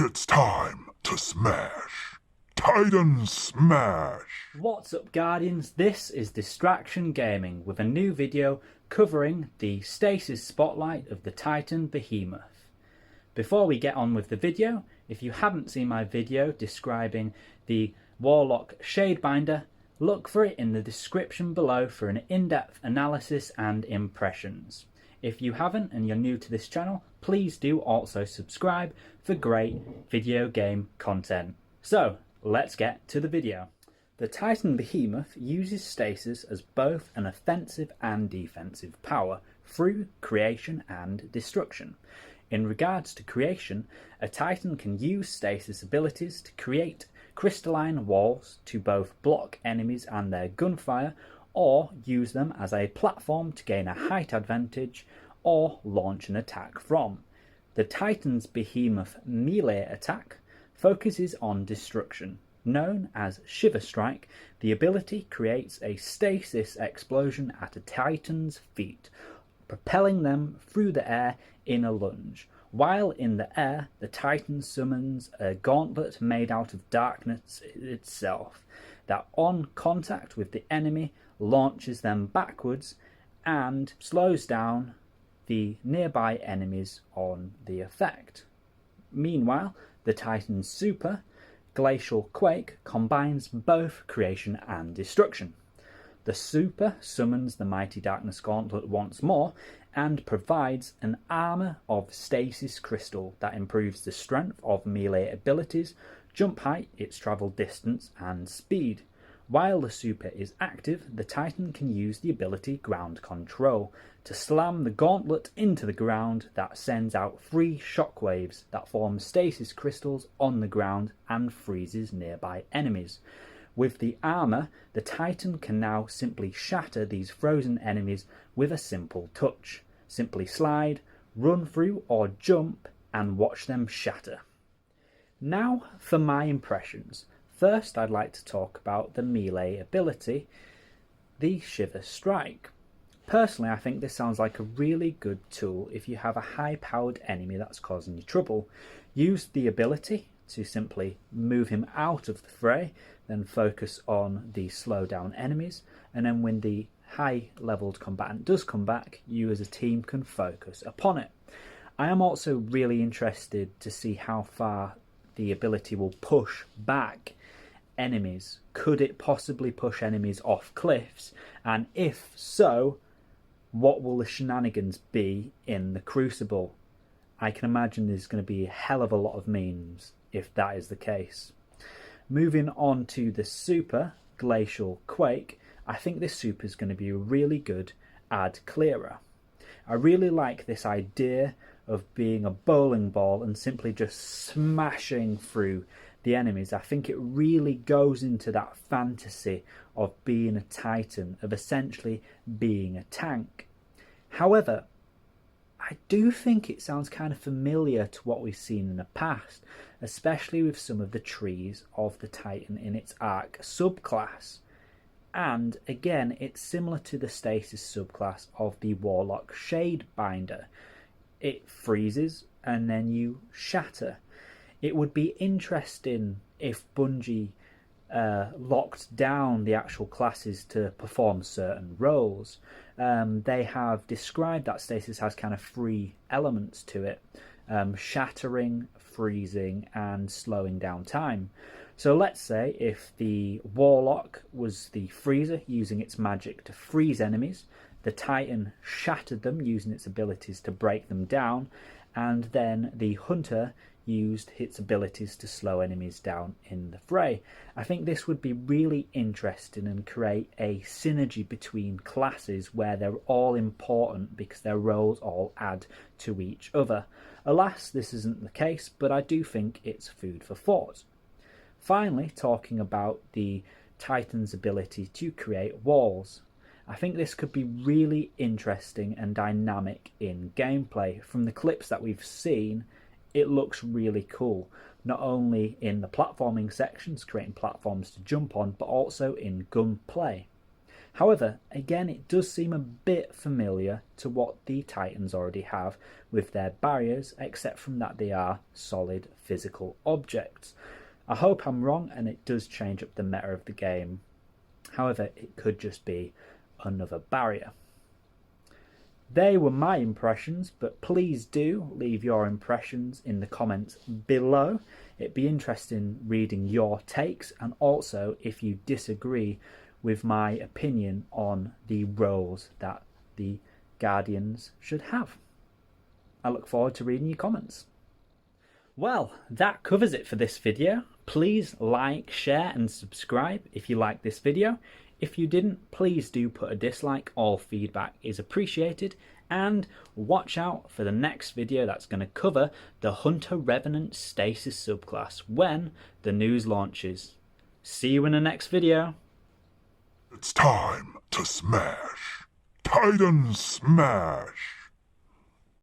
It's time to smash. Titan Smash! What's up, Guardians? This is Distraction Gaming with a new video covering the stasis spotlight of the Titan Behemoth. Before we get on with the video, if you haven't seen my video describing the Warlock Shadebinder, look for it in the description below for an in-depth analysis and impressions. If you haven't and you're new to this channel, please do also subscribe for great video game content. So, let's get to the video. The Titan Behemoth uses stasis as both an offensive and defensive power through creation and destruction. In regards to creation, a Titan can use stasis abilities to create crystalline walls to both block enemies and their gunfire, or use them as a platform to gain a height advantage or launch an attack from. The Titan's Behemoth melee attack focuses on destruction. Known as Shiver Strike, the ability creates a stasis explosion at a Titan's feet, propelling them through the air in a lunge. While in the air, the Titan summons a gauntlet made out of darkness itself, that on contact with the enemy launches them backwards and slows down the nearby enemies on the effect. Meanwhile, the Titan's super, Glacial Quake, combines both creation and destruction. The super summons the Mighty Darkness Gauntlet once more and provides an armor of stasis crystal that improves the strength of melee abilities, jump height, its travel distance and speed. While the super is active, the Titan can use the ability Ground Control to slam the gauntlet into the ground that sends out 3 shockwaves that form stasis crystals on the ground and freezes nearby enemies. With the armor, the Titan can now simply shatter these frozen enemies with a simple touch. Simply slide, run through or jump and watch them shatter. Now for my impressions. First, I'd like to talk about the melee ability, the Shiver Strike. Personally, I think this sounds like a really good tool if you have a high-powered enemy that's causing you trouble. Use the ability to simply move him out of the fray, then focus on the slow-down enemies, and then when the high-leveled combatant does come back, you as a team can focus upon it. I am also really interested to see how far the ability will push back enemies. Could it possibly push enemies off cliffs? And if so, what will the shenanigans be in the Crucible? I can imagine there's going to be a hell of a lot of memes if that is the case. Moving on to the super, Glacial Quake, I think this super is going to be a really good ad clearer. I really like this idea of being a bowling ball and simply just smashing through the enemies. I think it really goes into that fantasy of being a Titan, of essentially being a tank. However, I do think it sounds kind of familiar to what we've seen in the past, especially with some of the trees of the Titan in its Arc subclass. And again, it's similar to the Stasis subclass of the Warlock Shadebinder. It freezes and then you shatter. It would be interesting if Bungie locked down the actual classes to perform certain roles. They have described that stasis has kind of 3 elements to it: shattering, freezing and slowing down time. So let's say if the Warlock was the freezer, using its magic to freeze enemies, the Titan shattered them using its abilities to break them down, and then the Hunter used its abilities to slow enemies down in the fray. I think this would be really interesting and create a synergy between classes where they're all important because their roles all add to each other. Alas, this isn't the case, but I do think it's food for thought. Finally, talking about the Titan's ability to create walls. I think this could be really interesting and dynamic in gameplay. From the clips that we've seen, it looks really cool, not only in the platforming sections, creating platforms to jump on, but also in gunplay. However, again, it does seem a bit familiar to what the Titans already have with their barriers, except from that they are solid physical objects. I hope I'm wrong and it does change up the meta of the game. However, it could just be another barrier. They were my impressions, but please do leave your impressions in the comments below. It'd be interesting reading your takes, and also if you disagree with my opinion on the roles that the Guardians should have. I look forward to reading your comments. Well, that covers it for this video. Please like, share and subscribe if you like this video. If you didn't, please do put a dislike. All feedback is appreciated. And watch out for the next video that's going to cover the Hunter Revenant Stasis subclass when the news launches. See you in the next video. It's time to smash. Titan smash.